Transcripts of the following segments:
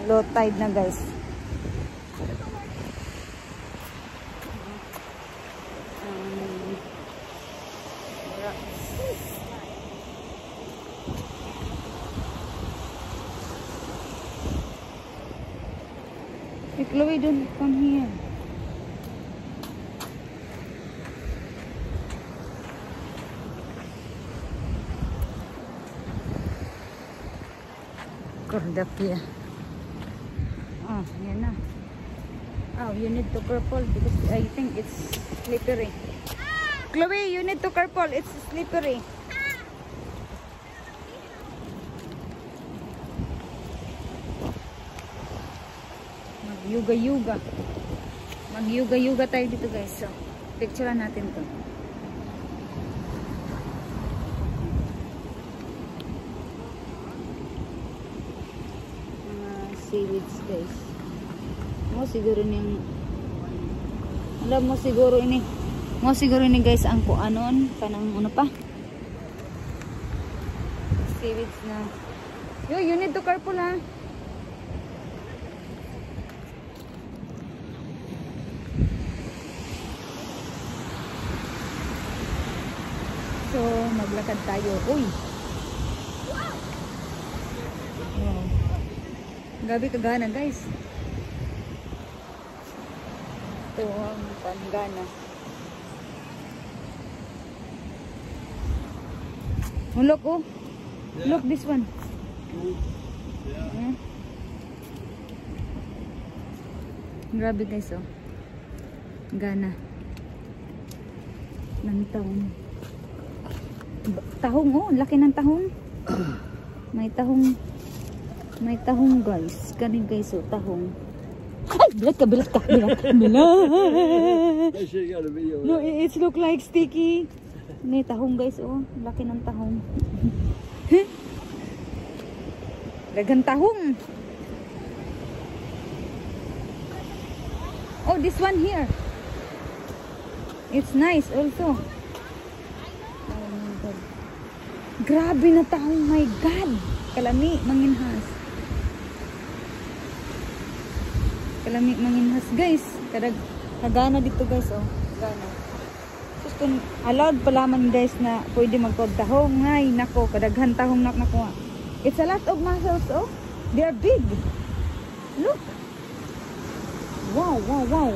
Low tide na guys. Hey Chloe, don't come here. Cordapia. Oh, yan na. Oh, you need to careful because I think it's slippery. Chloe, you need to careful. It's slippery. Mag-yuga-yuga. Mag-yuga-yuga tayo dito guys. So, picturean natin to. Seaweeds guys. Mo siguro ning alam mo siguro ini. Mo siguro ini guys ang kuanon kanang ano pa. Seaweeds na. Yo, you need to careful ha. So, maglakad tayo. Uy. Wow. Gabi kagana guys. Ito ang Pangana. Oh, look oh. Yeah. Look this one. Yeah. Yeah. Grabe guys oh. Gana. Nantang. Tahong oh, laki ng tahong. May tahong. May tahong guys. Kanin guys oh, tahong. Ay, bilat ka. Bilat. No, it look like sticky. May tahong guys oh, laki ng tahong. Dagang tahong. Oh, this one here. It's nice also. Grabe na tahong, my God. Kalami, manginhas. Kalami, manginhas guys. Kagana dito guys, oh. Kagana. Gusto, allowed pala man guys na pwede magpagtahong. Ngay, nako, kadaghan tahong nakuha. It's a lot of mussels, oh. They are big. Look. Wow, wow, wow.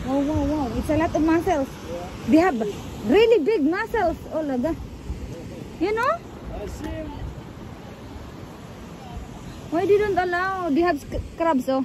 Wow, wow, wow. It's a lot of mussels. They have really big mussels. Oh, laga. You know? Why they don't allow? They have crabs, oh.